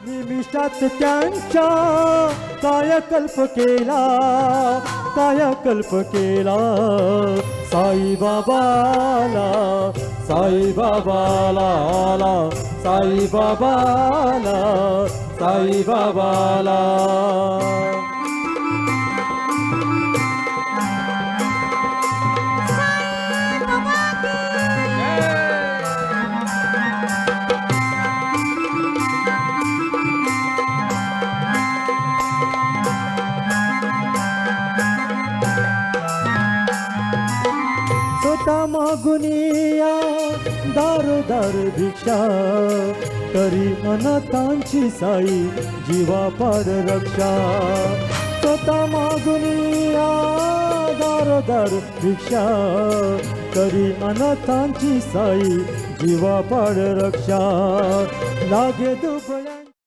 निमिषात त्यांच्या कायकल्प केला, कायकल्प केला. साईबाबाला, साईबाबाला आला, साईबाबाला, साईबाबाला. स्वतः मागुनिया दारोदार भिक्षा, करी अनाथांची साई जीवापाड रक्षा. स्वतः मागुनिया दारोदार भिक्षा, करी अनाथांची साई जीवापाड रक्षा. लागे दुबई